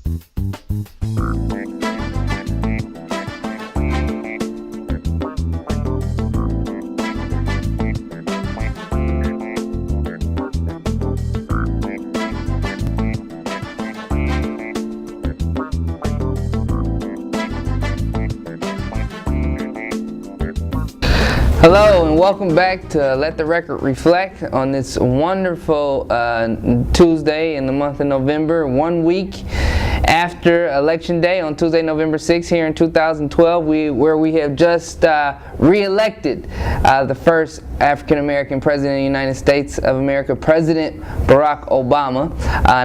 Hello and welcome back to Let the Record Reflect on this wonderful Tuesday in the month of November, 1 week after Election Day on Tuesday, November 6th here in 2012, where we have just re-elected the first African-American President of the United States of America, President Barack Obama,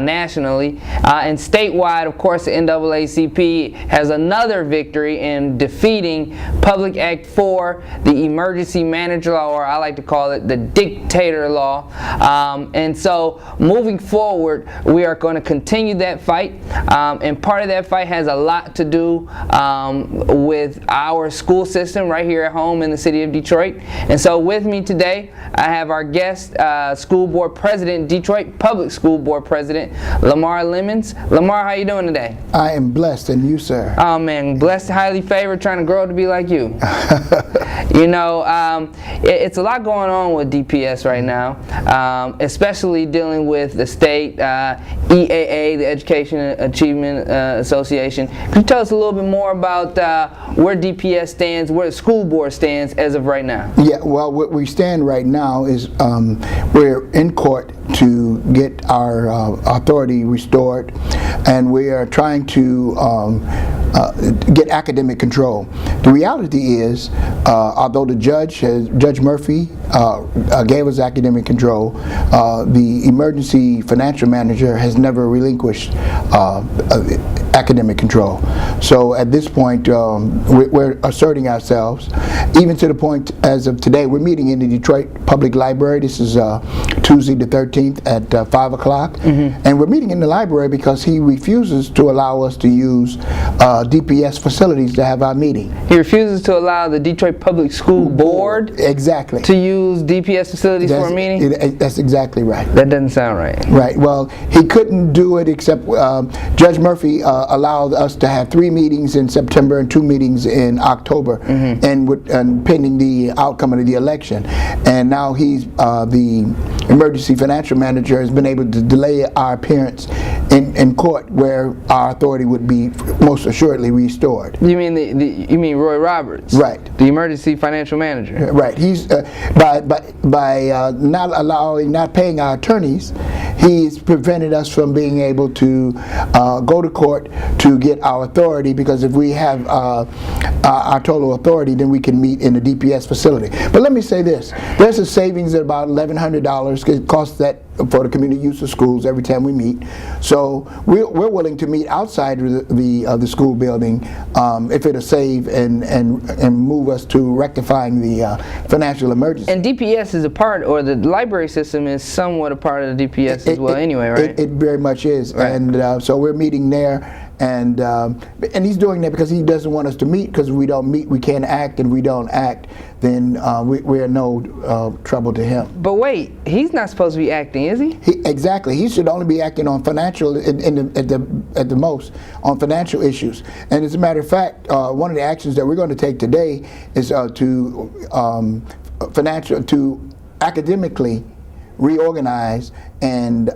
nationally. And statewide, of course, the NAACP has another victory in defeating Public Act 4, the Emergency Manager Law, or I like to call it the Dictator Law. And so, moving forward, we are going to continue that fight. And part of that fight has a lot to do with our school system right here at home in the city of Detroit. And so with me today, I have our guest, School Board President, Detroit Public School Board President, LaMar Lemmons. LaMar, how you doing today? I am blessed, and you, sir? Oh man, blessed, highly favored, trying to grow to be like you. You know, it's a lot going on with DPS right now, especially dealing with the state, EAA, the Education Achievement Association. Could you tell us a little bit more about where DPS stands, where the school board stands as of right now? Yeah, well, what we stand right now is we're in court to get our authority restored, and we are trying to get academic control. The reality is, although Judge Murphy gave us academic control, the emergency financial manager has never relinquished academic control. So at this point, we're asserting ourselves, even to the point as of today. We're meeting in the Detroit Public Library. This is Tuesday the 13th at 5 o'clock. And we're meeting in the library because he refuses to allow us to use DPS facilities to have our meeting. He refuses to allow the Detroit Public School Board exactly to use DPS facilities for a meeting? That's exactly right. That doesn't sound right. Right. Well, he couldn't do it except Judge Murphy allowed us to have 3 meetings in September and 2 meetings in October, and pending the outcome of the election. And now he's the emergency financial manager has been able to delay our appearance in court, where our authority would be most assuredly restored. You mean you mean Roy Roberts? Right. The emergency financial manager. Right. He's by not paying our attorneys, he's prevented us from being able to go to court to get our authority, because if we have our total authority, then we can meet in a DPS facility. But let me say this: there's a savings at about $1,100. It costs that for the community use of schools every time we meet. So we're willing to meet outside of the school building if it'll save and move us to rectifying the financial emergency. And DPS is a part, or the library system is somewhat a part of the DPS as well anyway, right? It very much is. Right. And so we're meeting there. And he's doing that because he doesn't want us to meet, because if we don't meet, we can't act, and we don't act, then we're no trouble to him. But wait, he's not supposed to be acting, is he? Exactly. He should only be acting on financial, at the most, on financial issues. And as a matter of fact, one of the actions that we're going to take today is to academically reorganize and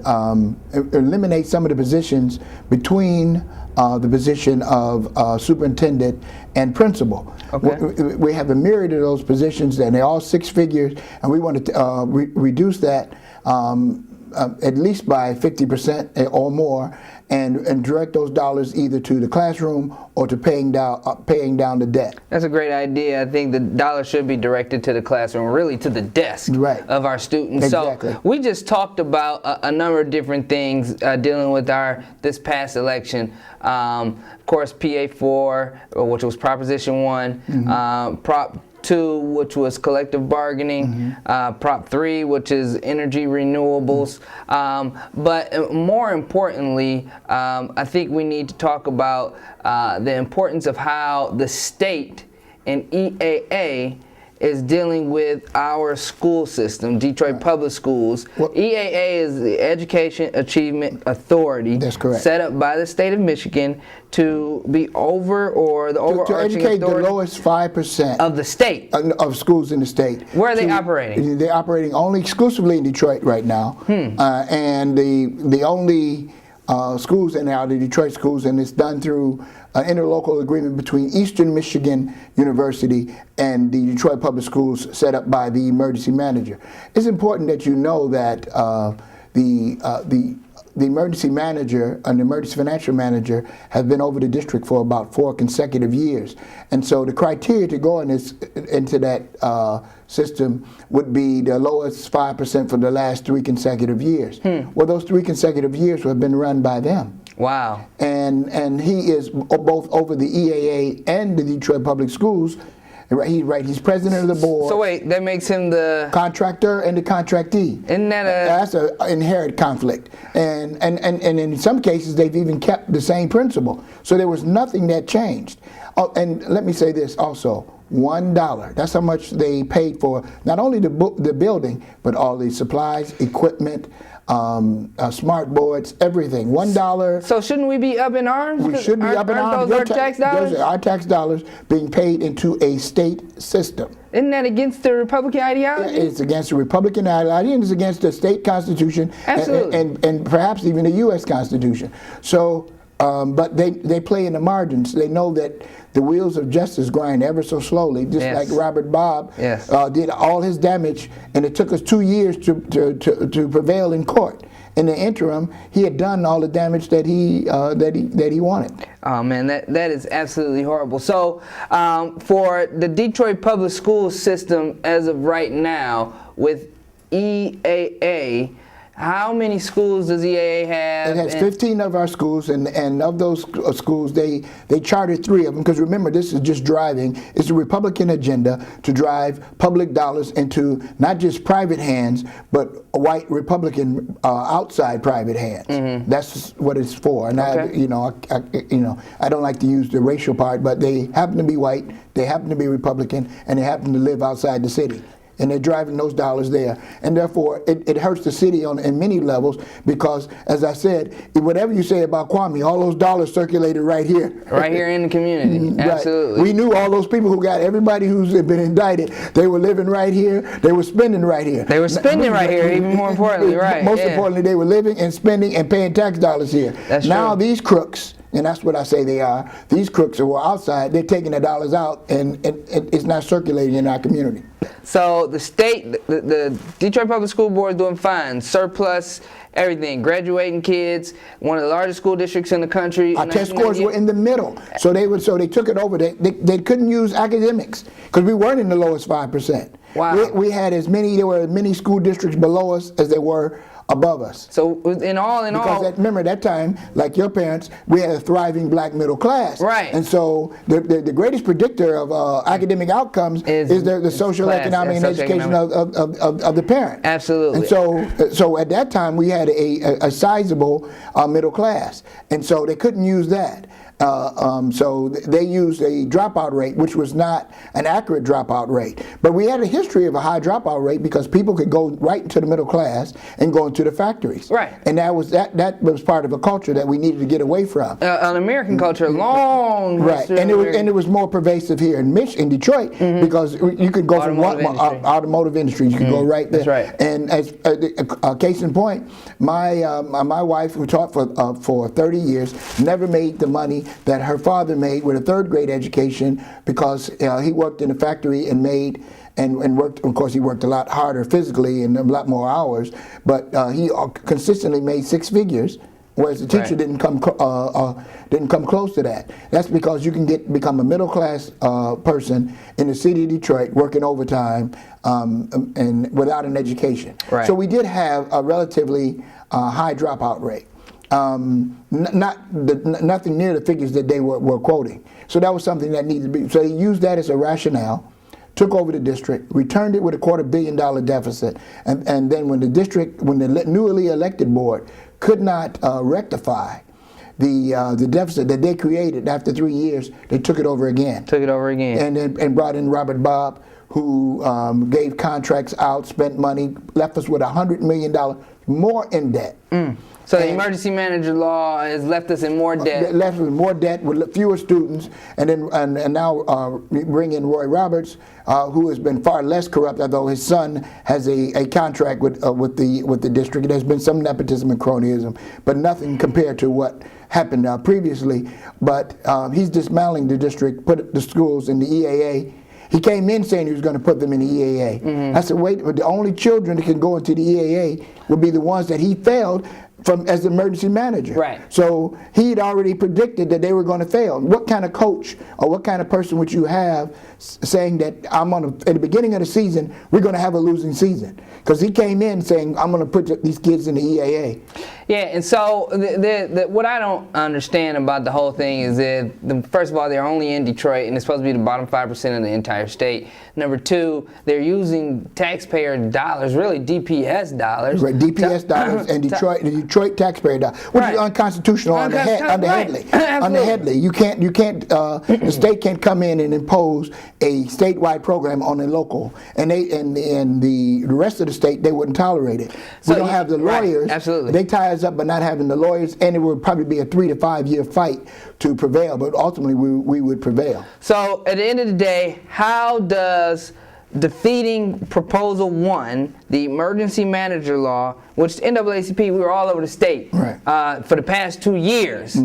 eliminate some of the positions between the position of superintendent and principal. Okay. We have a myriad of those positions, and they're all 6 figures, and we want to reduce that at least by 50% or more, and direct those dollars either to the classroom or to paying down the debt. That's a great idea. I think the dollar should be directed to the classroom, really to the desk of our students. Exactly. So we just talked about a number of different things dealing with this past election. Of course, PA4, which was Proposition 1, Prop 2, which was collective bargaining, Prop 3, which is energy renewables. But more importantly, I think we need to talk about the importance of how the state and EAA is dealing with our school system, Detroit Public Schools. Well, EAA is the Education Achievement Authority. That's correct. Set up by the state of Michigan to be over, or the overarching to educate authority the lowest 5% of the state. Of schools in the state. Where are they operating? They're operating only exclusively in Detroit right now, and the only schools in there are the Detroit schools, and it's done through an interlocal agreement between Eastern Michigan University and the Detroit Public Schools, set up by the emergency manager. It's important that you know that the emergency manager and the emergency financial manager have been over the district for about 4 consecutive years, and so the criteria to go into that system would be the lowest 5% for the last 3 consecutive years. Well, those 3 consecutive years have been run by them. Wow. And he is both over the EAA and the Detroit Public Schools. He's president of the board. So wait, that makes him the contractor and the contractee. Isn't that That's an inherent conflict. And in some cases, they've even kept the same principle. So there was nothing that changed. Oh, and let me say this also. $1. That's how much they paid for not only the building, but all the supplies, equipment, smart boards, everything. $1. So shouldn't we be up in arms? We should be up in arms. Those are tax dollars? Those are our tax dollars being paid into a state system. Isn't that against the Republican ideology? It's against the Republican ideology, and it's against the state constitution. Absolutely. And perhaps even the U.S. Constitution. So, but they play in the margins. They know that the wheels of justice grind ever so slowly, just like Robert Bobb did all his damage, and it took us 2 years to prevail in court. In the interim, he had done all the damage that he wanted. Oh man, that is absolutely horrible. So for the Detroit Public School system as of right now with EAA, how many schools does EAA have? It has 15 of our schools, and of those schools, they chartered 3 of them, because remember, this is just driving. It's a Republican agenda to drive public dollars into not just private hands, but white Republican outside private hands. That's what it's for. And I don't like to use the racial part, but they happen to be white, they happen to be Republican, and they happen to live outside the city. And they're driving those dollars there. And therefore, it hurts the city in many levels, because, as I said, whatever you say about Kwame, all those dollars circulated right here. Right here in the community. Absolutely. Right. We knew all those people who got, everybody who's been indicted, they were living right here, they were spending right here. They were spending right here, even more importantly, right. Most importantly, they were living and spending and paying tax dollars here. That's now true. These crooks, and that's what I say they are, these crooks who are outside, they're taking the dollars out, and it's not circulating in our community. So the state, the Detroit Public School Board is doing fine, surplus, everything, graduating kids, one of the largest school districts in the country. Our test scores were in the middle, so they took it over. They couldn't use academics because we weren't in the lowest 5%. Wow. We had there were as many school districts below us as there were above us. So because remember that time, like your parents, we had a thriving black middle class. Right. And so the greatest predictor of academic outcomes is the social, economic, and education of the parent. Absolutely. And so at that time we had a sizable middle class, and so they couldn't use that. So they used a dropout rate, which was not an accurate dropout rate. But we had a history of a high dropout rate because people could go right into the middle class and go into the factories. Right. And that was part of a culture that we needed to get away from. An American culture, long right. And it was more pervasive here in Detroit, because you could go from automotive industry, you could go right there. That's right. And as a case in point, my wife, who taught for 30 years, never made the money that her father made with a 3rd grade education, because he worked in a factory and made and worked. Of course, he worked a lot harder physically and a lot more hours, but he consistently made 6 figures, whereas the teacher didn't come close to that. That's because you can become a middle class person in the city of Detroit working overtime and without an education. Right. So we did have a relatively high dropout rate. Nothing near the figures that they were quoting. So that was something that needed to be. So they used that as a rationale, took over the district, returned it with a $250 million deficit, and then when the newly elected board could not rectify the deficit that they created after 3 years, they took it over again. And And brought in Robert Bobb, who gave contracts out, spent money, left us with $100 million more in debt. So the emergency manager law has left us in more debt. Left us with more debt with fewer students, and then and now bring in Roy Roberts, who has been far less corrupt, although his son has a contract with the district. There's been some nepotism and cronyism, but nothing compared to what happened previously. But he's dismantling the district, put the schools in the EAA. He came in saying he was going to put them in the EAA. I said, wait, but the only children that can go into the EAA would be the ones that he failed from as emergency manager. Right. So he had already predicted that they were going to fail. What kind of coach or what kind of person would you have saying that at the beginning of the season, we're going to have a losing season? Because he came in saying, I'm going to put these kids in the EAA. Yeah, and so what I don't understand about the whole thing is that, first of all, they're only in Detroit, and it's supposed to be the bottom 5% of the entire state. Number two, they're using taxpayer dollars, really DPS dollars. Right, DPS dollars and Detroit taxpayer dollars, which is unconstitutional under Headley. Under Headley, you can't. The state can't come in and impose a statewide program on a local, and the rest of the state, they wouldn't tolerate it. So we don't have the lawyers. Right, absolutely. They tie us up by not having the lawyers, and it would probably be a 3 to 5 year fight to prevail, but ultimately we would prevail. So at the end of the day, how does defeating Proposal 1, the emergency manager law, which NAACP, we were all over the state for the past 2 years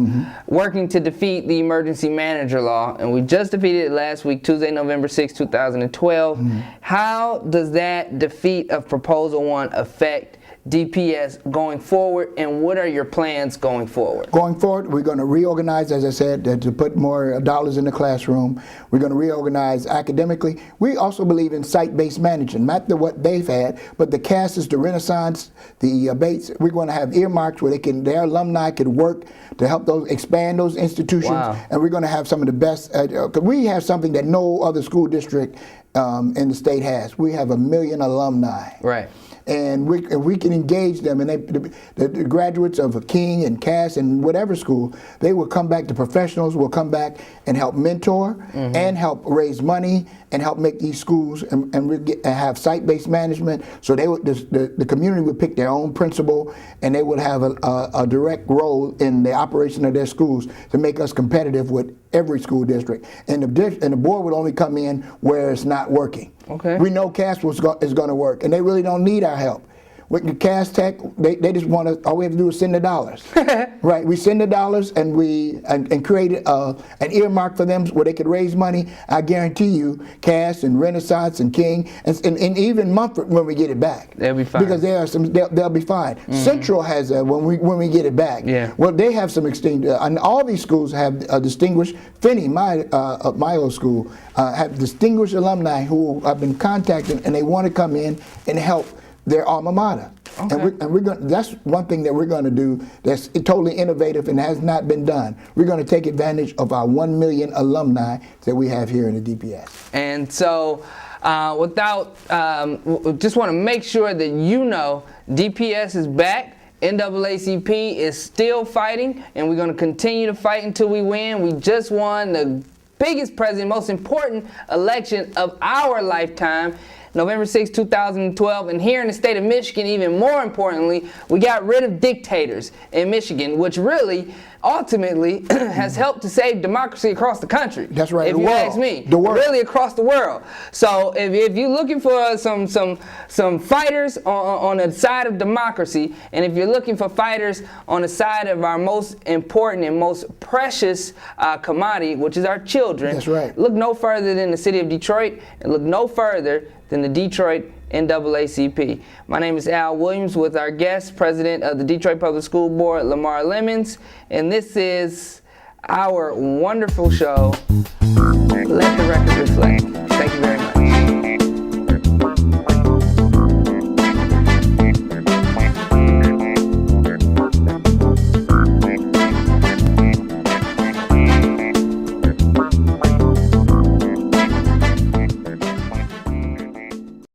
working to defeat the emergency manager law, and we just defeated it last week, Tuesday, November 6, 2012. How does that defeat of Proposal 1 affect DPS going forward, and what are your plans going forward? Going forward, we're going to reorganize, as I said, to put more dollars in the classroom. We're going to reorganize academically. We also believe in site-based management, not what they've had, but the Cassis, the Renaissance, the Bates. We're going to have earmarks where their alumni could work to help expand those institutions. Wow. And we're going to have some of the best, because we have something that no other school district in the state has. We have 1 million alumni. Right. And we can engage them, and the graduates of King and Cass and whatever school, they will come back, the professionals will come back and help mentor and help raise money and help make these schools and have site-based management. So the community would pick their own principal, and they would have a direct role in the operation of their schools to make us competitive with every school district. And the board would only come in where it's not working. Okay. We know Cass is going to work, and they really don't need our help. With the Cass Tech, they just want to. All we have to do is send the dollars, right? We send the dollars, and we create an earmark for them where they could raise money. I guarantee you, Cass and Renaissance and King and even Mumford, when we get it back, they'll be fine. Because they'll be fine. Central has when we get it back. Yeah. Well, they have some and all these schools have distinguished. Finney, my old school, have distinguished alumni who I've been contacting, and they want to come in and help their alma mater. Okay. And we're going. That's one thing that we're going to do that's totally innovative and has not been done. We're going to take advantage of our 1 million alumni that we have here in the DPS. And so, just want to make sure that you know DPS is back. NAACP is still fighting, and we're going to continue to fight until we win. We just won the biggest president, most important election of our lifetime, November 6, 2012, and here in the state of Michigan, even more importantly, we got rid of dictators in Michigan, which really, ultimately, has helped to save democracy across the country. That's right. If you ask me, really across the world. So if you're looking for some fighters on the side of democracy, and if you're looking for fighters on the side of our most important and most precious commodity, which is our children, that's right. Look no further than the city of Detroit, and look no further than the Detroit NAACP. My name is Al Williams with our guest, President of the Detroit Public School Board, LaMar Lemmons, and this is our wonderful show, Let the Record Reflect. Thank you very much.